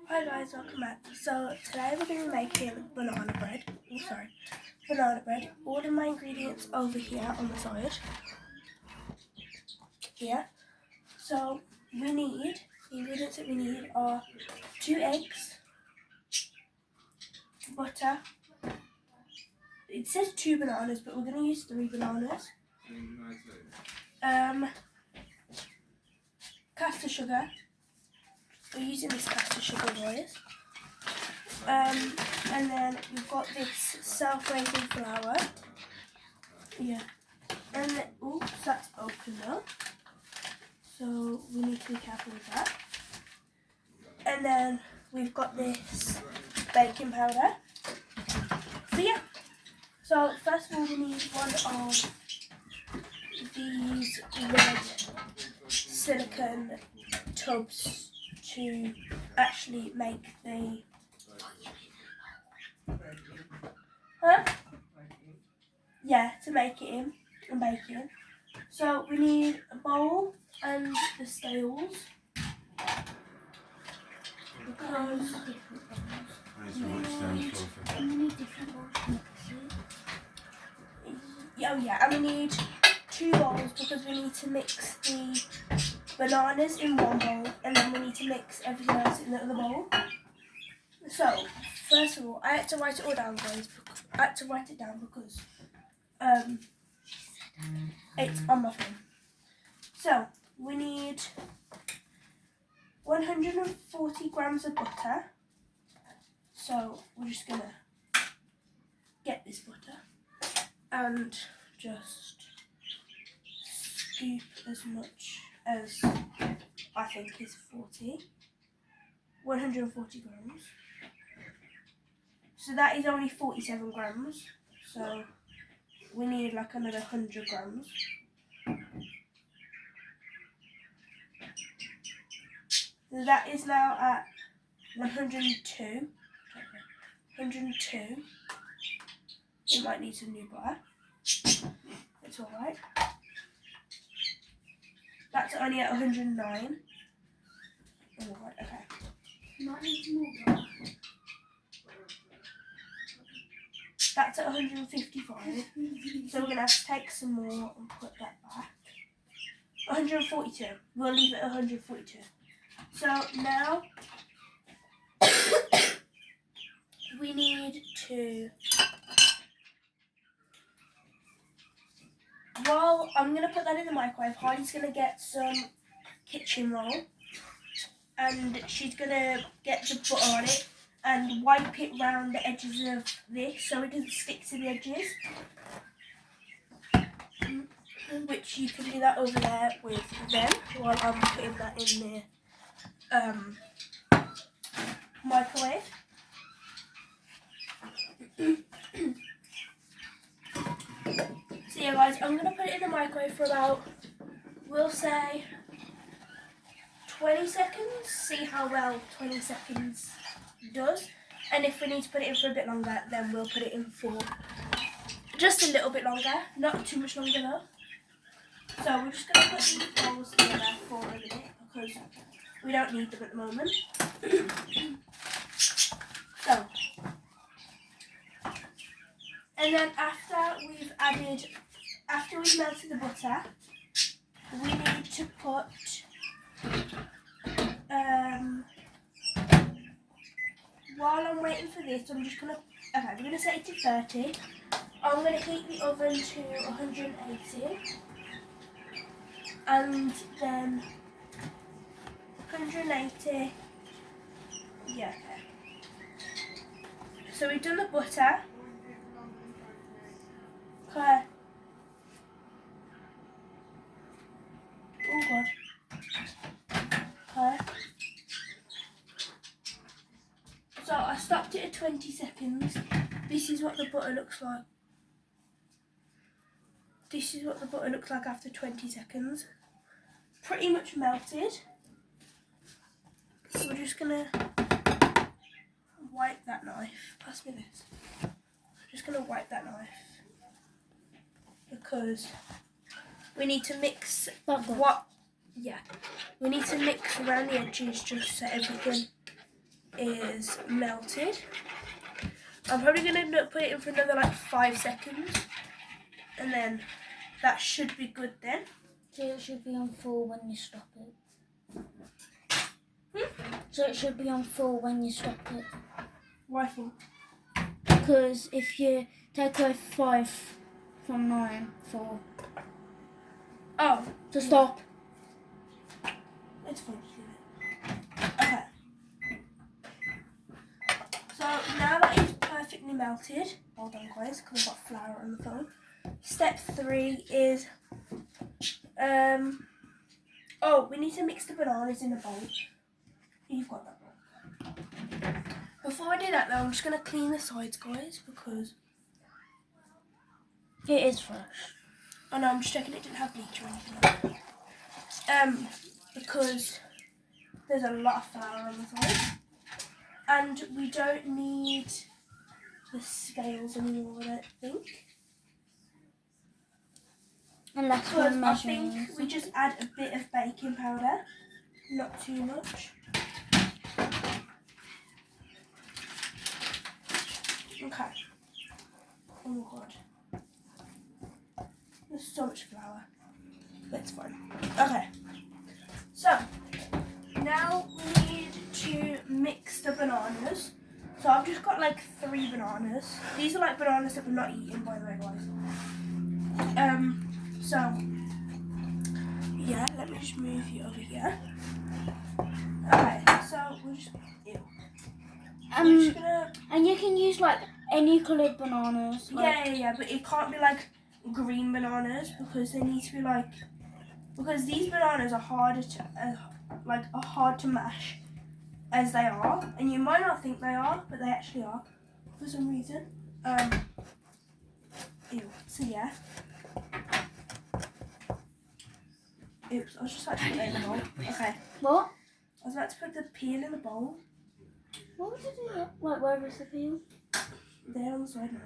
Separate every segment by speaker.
Speaker 1: Hi guys, welcome back. So today we're going to be making banana bread. Banana bread. All of my ingredients over here on the side. Here. So the ingredients that we need are 2 eggs, butter. It says 2 bananas, but we're going to use 3 bananas. Caster sugar. We're using this caster sugar, boys. And then we've got this self-raising flour. Yeah. And then, oops, that's opened up. So we need to be careful with that. And then we've got this baking powder. So yeah. So first of all, we need one of these red silicone tubs to actually make the to make it in and bake it. So we need a bowl and the scales because and we need 2 bowls because we need to mix the bananas in one bowl and then we need to mix everything else in the other bowl. So first of all, I had to write it all down, guys. I had to write it down because it's on my phone. So we need 140 grams of butter. So we're just gonna get this butter and just scoop as much as I think is 140 grams. So that is only 47 grams. So we need like another 100 grams. So that is now at 102. 102. It might need some new butter. It's alright. That's only at 109. Alright, okay. Might need some more butter. That's at 155. So we're going to have to take some more and put that back. 142. We'll leave it at 142. So now we need to... Well, I'm going to put that in the microwave. Harley's going to get some kitchen roll. And she's going to get the butter on it and wipe it round the edges of this so it doesn't stick to the edges. Which you can do that over there with them while I'm putting that in the microwave. So yeah guys, I'm going to put it in the microwave for about, we'll say 20 seconds, see how well 20 seconds does. And if we need to put it in for a bit longer, then we'll put it in for just a little bit longer, not too much longer though. So we're just going to put these bowls together for a minute because we don't need them at the moment. So, and then after we've melted the butter, we need to put while I'm waiting for this, we're going to set it to 30. I'm going to heat the oven to 180 and then 180, yeah. So we've done the butter. Okay. Oh god. Okay. So I stopped it at 20 seconds. This is what the butter looks like. This is what the butter looks like after 20 seconds. Pretty much melted. So we're just gonna wipe that knife. Pass me this. I'm just gonna wipe that knife because we need to mix we need to mix around the edges just so everything is melted. I'm probably going to put it in for another like 5 seconds, and then that should be good then.
Speaker 2: So it should be on full when you stop it. So it should be on full when you stop it.
Speaker 1: Why for?
Speaker 2: Because if you take away 5 from 9 for to stop.
Speaker 1: It's fine. Okay. So now that it's perfectly melted, hold on guys, because I've got flour on the phone. Step 3 is we need to mix the bananas in a bowl. You've got that bowl. Before I do that though, I'm just gonna clean the sides, guys, because
Speaker 2: It is fresh.
Speaker 1: oh no, I'm just checking it didn't have bleach or anything like that. Because there's a lot of flour on the side. And we don't need the scales anymore, I don't think.
Speaker 2: Unless
Speaker 1: Because
Speaker 2: we're
Speaker 1: I
Speaker 2: measuring.
Speaker 1: think we just add a bit of baking powder, not too much. Okay. Oh my god. There's so much flour. That's fine. Okay. So, now we need to mix the bananas. So I've just got like 3 bananas. These are like bananas that we're not eating, by the way, guys. So yeah, let me just move you over here. Okay, so we're just we're just gonna
Speaker 2: And you can use like any coloured bananas. Like,
Speaker 1: yeah, but it can't be like green bananas because they need to be like because these bananas are harder to are hard to mash as they are, and you might not think they are, but they actually are for some reason. So yeah. Oops, I was just about to put it in the bowl. Okay.
Speaker 2: What?
Speaker 1: I was about to put the peel in the bowl.
Speaker 2: What was it? Wait, where was the peel?
Speaker 1: There on the side now.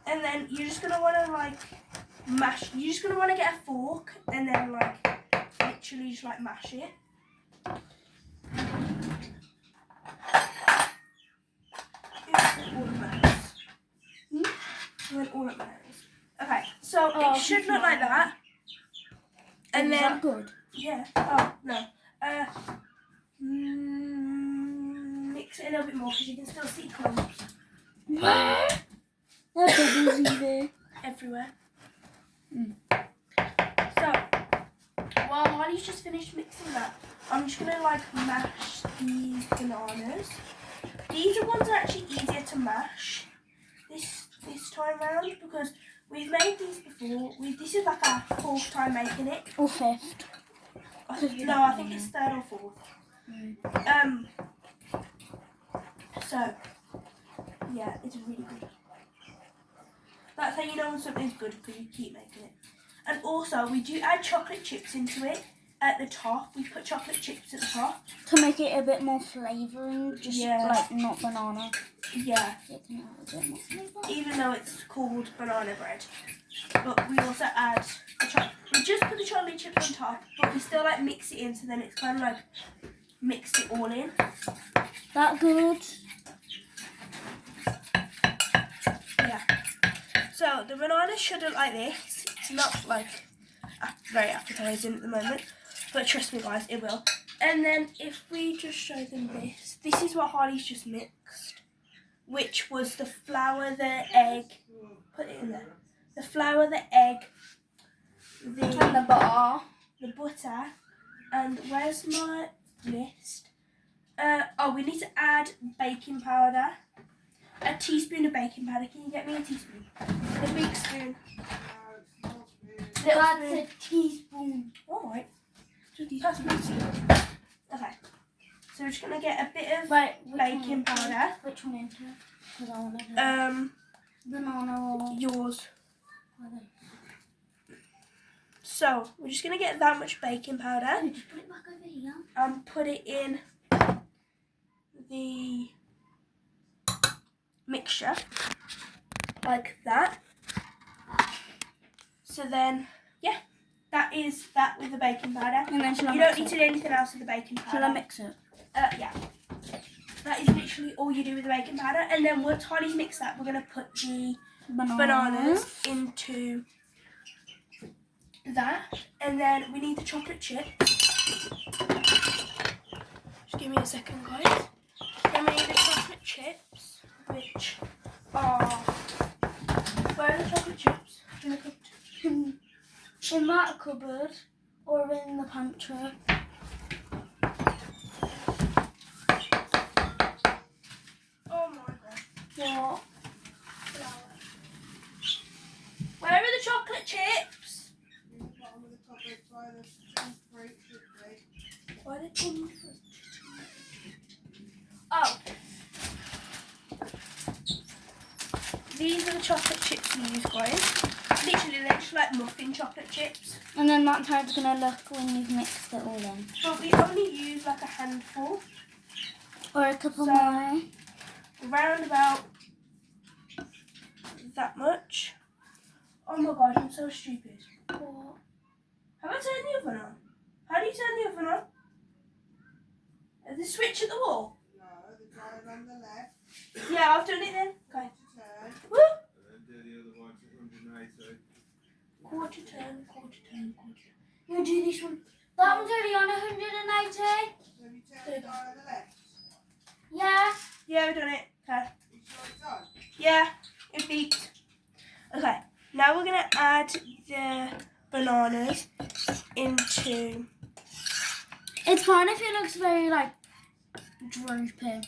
Speaker 1: And then you're just gonna wanna like mash. You're just gonna wanna get a fork and then like literally just like mash it. All it matters. All it matters. Okay, so it should look like that. And
Speaker 2: Is
Speaker 1: then
Speaker 2: that good?
Speaker 1: yeah. Oh no. Mix it a little bit more because you can still see clumps
Speaker 2: Where? That's a busy there.
Speaker 1: everywhere. So while Harley's just finished mixing that, I'm just gonna like mash these bananas. These are ones that are actually easier to mash this time round because we've made these before. This is like our 4th time making it.
Speaker 2: Or 5th.
Speaker 1: No, I think it's 3rd or 4th. So yeah, it's really good. That's how you know when something's good because you keep making it. And also, we do add chocolate chips into it at the top. We put chocolate chips at the top.
Speaker 2: To make it a bit more flavouring, just like not banana.
Speaker 1: Yeah.
Speaker 2: So it can have a bit more flavour.
Speaker 1: Even though it's called banana bread. But we also add the chocolate. We just put the chocolate chips on top, but we still like mix it in so then it's kind of like mixed it all in.
Speaker 2: That good?
Speaker 1: Yeah. So the banana should look like this. It's not like very appetizing at the moment, but trust me guys, it will. And then if we just show them this is what Harley's just mixed, which was the flour, the egg, put it in there. The flour, the egg,
Speaker 2: And the butter.
Speaker 1: the butter, and where's my list? We need to add baking powder. A teaspoon of baking powder. Can you get me a teaspoon? A big spoon.
Speaker 2: That's a teaspoon.
Speaker 1: Alright. Just pass me a spoon. Okay. So we're just gonna get a bit of baking powder.
Speaker 2: Which one into? Because I want to banana or
Speaker 1: yours. So we're just gonna get that much baking powder
Speaker 2: just put it back over here.
Speaker 1: and put it in the mixture like that. So then, yeah, that is that with the baking powder.
Speaker 2: And then
Speaker 1: You don't need to do anything else with the baking powder.
Speaker 2: Shall I mix it?
Speaker 1: Yeah. all you do with the baking powder. And then once Holly's mixed that, we're going to put the bananas into that. And then we need the chocolate chips. Just give me a second, guys. Then we need the chocolate chips, which are... Where are the chocolate chips?
Speaker 2: In that cupboard or in the pantry.
Speaker 1: Oh my god.
Speaker 2: What?
Speaker 1: Flour. Where are the chocolate chips?
Speaker 3: In the bottom of the cupboard by the tin fruit should be.
Speaker 1: Why the tin fruit? Oh. These are the chocolate chips we use, guys. Literally, they're just like muffin chocolate chips.
Speaker 2: And then that's how it's going to look when you've mixed it all in.
Speaker 1: But we only use like a handful.
Speaker 2: Or a couple
Speaker 1: So-
Speaker 2: more.
Speaker 1: Around about that much. Oh my gosh, I'm so stupid.
Speaker 2: What?
Speaker 1: Have I turned the oven on? How do you turn the oven on? Is the switch at the wall?
Speaker 3: No, the dial on the left.
Speaker 1: Yeah, I've done it then. Okay.
Speaker 3: To turn.
Speaker 1: Woo!
Speaker 4: And do the other ones at 180.
Speaker 1: Quarter turn, quarter turn, quarter turn. You want to do this one?
Speaker 2: That one's already on 180.
Speaker 3: Have you turned the dial on the left?
Speaker 2: Yeah.
Speaker 1: Yeah, we've done it. Okay.
Speaker 3: You sure it's on?
Speaker 1: Yeah, it beeped. Okay, now we're going to add the bananas into...
Speaker 2: It's fine if it looks very like droopy.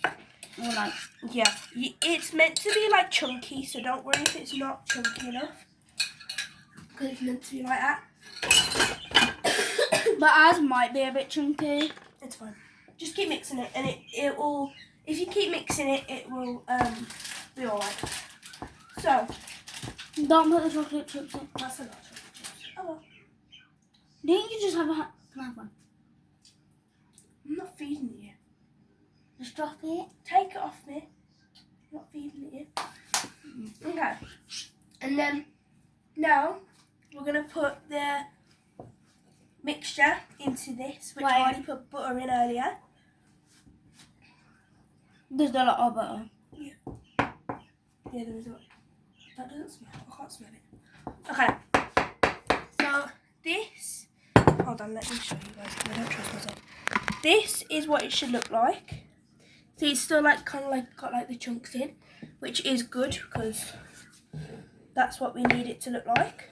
Speaker 2: Or like...
Speaker 1: Yeah, it's meant to be like chunky, so don't worry if it's not chunky enough. Because it's meant to be like that.
Speaker 2: But ours might be a bit chunky.
Speaker 1: It's fine. Just keep mixing it, and it will. If you keep mixing it, it will be alright. So
Speaker 2: Don't put the chocolate chips in.
Speaker 1: that's a lot of chocolate chips. Oh well.
Speaker 2: Didn't you just have a can I have one?
Speaker 1: I'm not feeding it you.
Speaker 2: Just drop it.
Speaker 1: Take it off me. I'm not feeding it you. Okay. And then now we're gonna put the mixture into this, which I
Speaker 2: Wait.
Speaker 1: already put butter in earlier.
Speaker 2: There's a lot of butter.
Speaker 1: Yeah, there is a lot. That doesn't smell. I can't smell it. Okay. So this. Hold on, let me show you guys. I don't trust myself. This is what it should look like. See, it's still like kind of like got like the chunks in, which is good because that's what we need it to look like.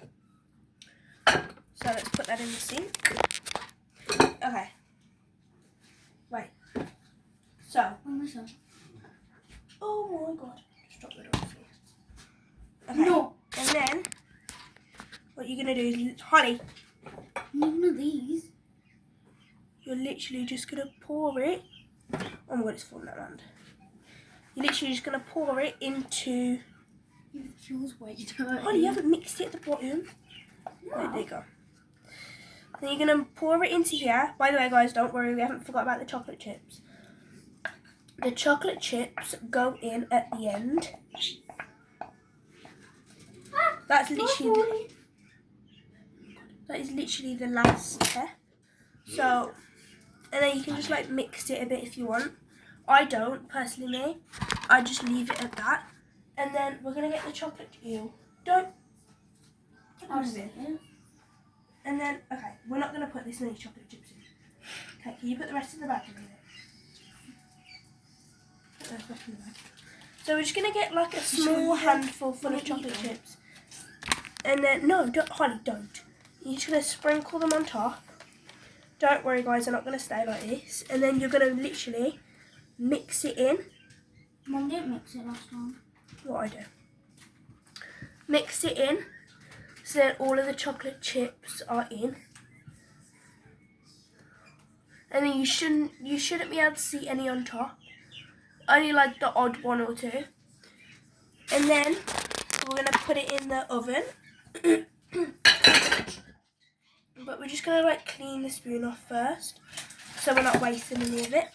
Speaker 1: So let's put that in the sink. Okay. Wait. So. Oh my god. Just drop that on the floor. Okay.
Speaker 2: No.
Speaker 1: And then what you're gonna do is, Holly,
Speaker 2: None of these.
Speaker 1: you're literally just gonna pour it. Oh my god, it's falling out hand. You're literally just gonna pour it into.
Speaker 2: It feels way dirty.
Speaker 1: Holly, you haven't mixed it at the bottom. Right, there you go. Then you're gonna pour it into here. By the way, guys, don't worry, we haven't forgot about the chocolate chips. The chocolate chips go in at the end. That's literally. That is literally the last step. So, and then you can just like mix it a bit if you want. I don't, personally me. I just leave it at that. And then we're going to get the chocolate. Ew. Don't.
Speaker 2: I'll
Speaker 1: Move
Speaker 2: see
Speaker 1: it.
Speaker 2: it.
Speaker 1: And then, okay, we're not going to put this many chocolate chips in. Okay, can you put the rest of the bag in it? Put those back in the bag. So we're just going to get like a small handful full of chocolate chips. And then, no, don't, Holly, don't. You're just going to sprinkle them on top. Don't worry, guys, they're not going to stay like this. And then you're going to literally mix it in.
Speaker 2: Mum didn't mix it last time.
Speaker 1: What I do. Mix it in. So then all of the chocolate chips are in. And then you shouldn't be able to see any on top. Only like the odd one or two. And then we're going to put it in the oven. But we're just going to like clean the spoon off first. So we're not wasting any of it.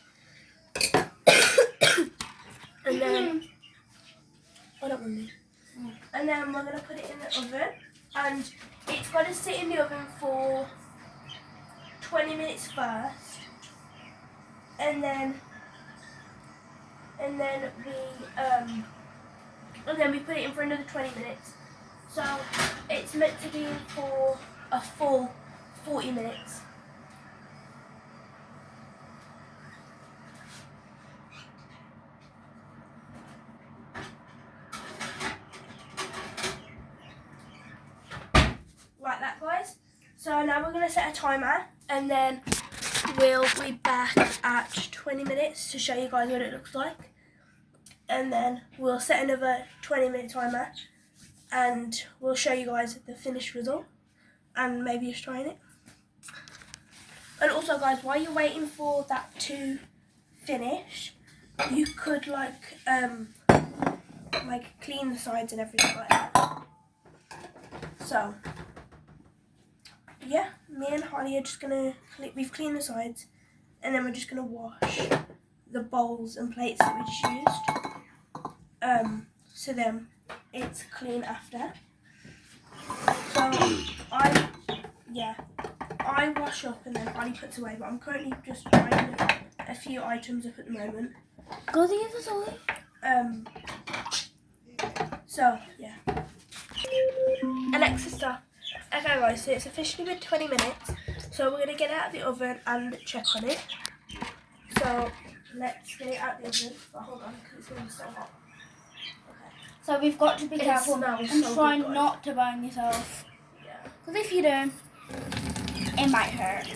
Speaker 1: And then, I don't want this. And then we're going to put it in the oven. And it's got to sit in the oven for 20 minutes first. And then and then we put it in for another 20 minutes. So it's meant to be for a full 40 minutes. Like that, guys. So now we're going to set a timer, and then we'll be back at 20 minutes to show you guys what it looks like. And then we'll set another 20-minute timer, and we'll show you guys the finished result, and maybe just trying it. And also, guys, while you're waiting for that to finish, you could like clean the sides and everything like that. So yeah, me and Holly are just gonna we've cleaned the sides, and then we're just gonna wash the bowls and plates that we just used. So then it's clean after. So I wash up and then Holly puts away, but I'm currently just trying a few items up at the moment.
Speaker 2: Go the other side.
Speaker 1: So yeah. Alexa, stop. Okay, guys, so it's officially been 20 minutes. So we're gonna get it out of the oven and check on it. So let's get it out of the oven. But hold on, because it's gonna be so hot.
Speaker 2: So we've got to be careful
Speaker 1: smells
Speaker 2: and
Speaker 1: so
Speaker 2: try
Speaker 1: good, guys.
Speaker 2: not to burn yourself.
Speaker 1: Yeah.
Speaker 2: Because if you do, it might hurt.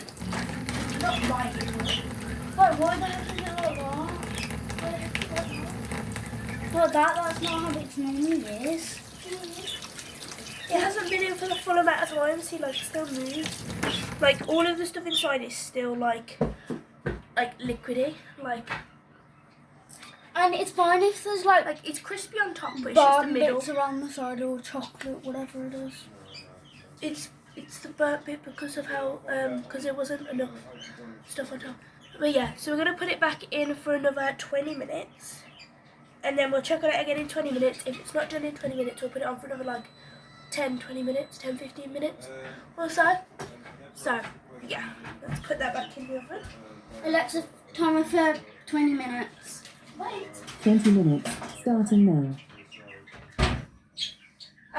Speaker 1: Not biting.
Speaker 2: But why the heck is it like that? Well, that's not how it normally is.
Speaker 1: It hasn't been in for the full amount of time. See, like, it still moves. Like, all of the stuff inside is still like liquidy. Like
Speaker 2: And it's fine if there's like
Speaker 1: it's crispy on top, but it's just the
Speaker 2: burnt
Speaker 1: middle.
Speaker 2: bits around the side or chocolate, whatever it is.
Speaker 1: It's the burnt bit because of how because there wasn't enough stuff on top. But yeah, so we're gonna put it back in for another 20 minutes, and then we'll check on it again in 20 minutes. If it's not done in 20 minutes, we'll put it on for another like 10-15 minutes or so. So yeah, let's put that back in the oven.
Speaker 2: Alexa, timer for 20 minutes.
Speaker 1: Wait.
Speaker 5: 20 minutes, starting now.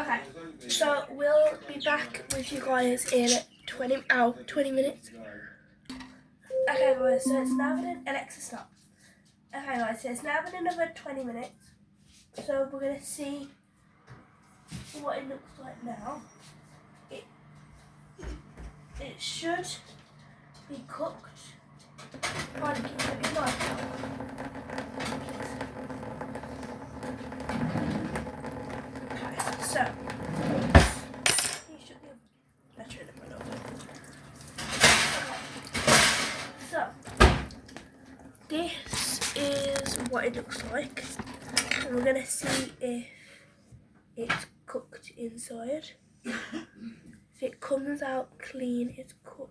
Speaker 1: Okay, so we'll be back with you guys in 20 minutes. Okay, guys, so it's now been Alexa, stop. Okay, guys, so it's now been another 20 minutes. So we're gonna see what it looks like now. It should be cooked. Okay, so you should be better in the front of it. So this is what it looks like, and we're gonna see if it's cooked inside. If it comes out clean, it's cooked.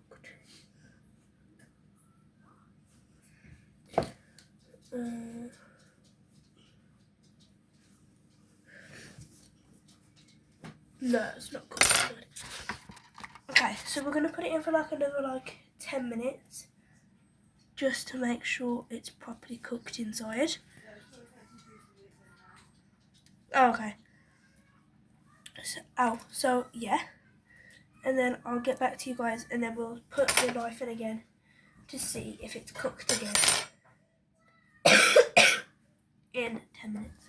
Speaker 1: No, it's not cooked good. Okay, so we're gonna put it in for like another 10 minutes, just to make sure it's properly cooked inside. Oh, okay. So yeah, and then I'll get back to you guys, and then we'll put the knife in again to see if it's cooked again in 10 minutes.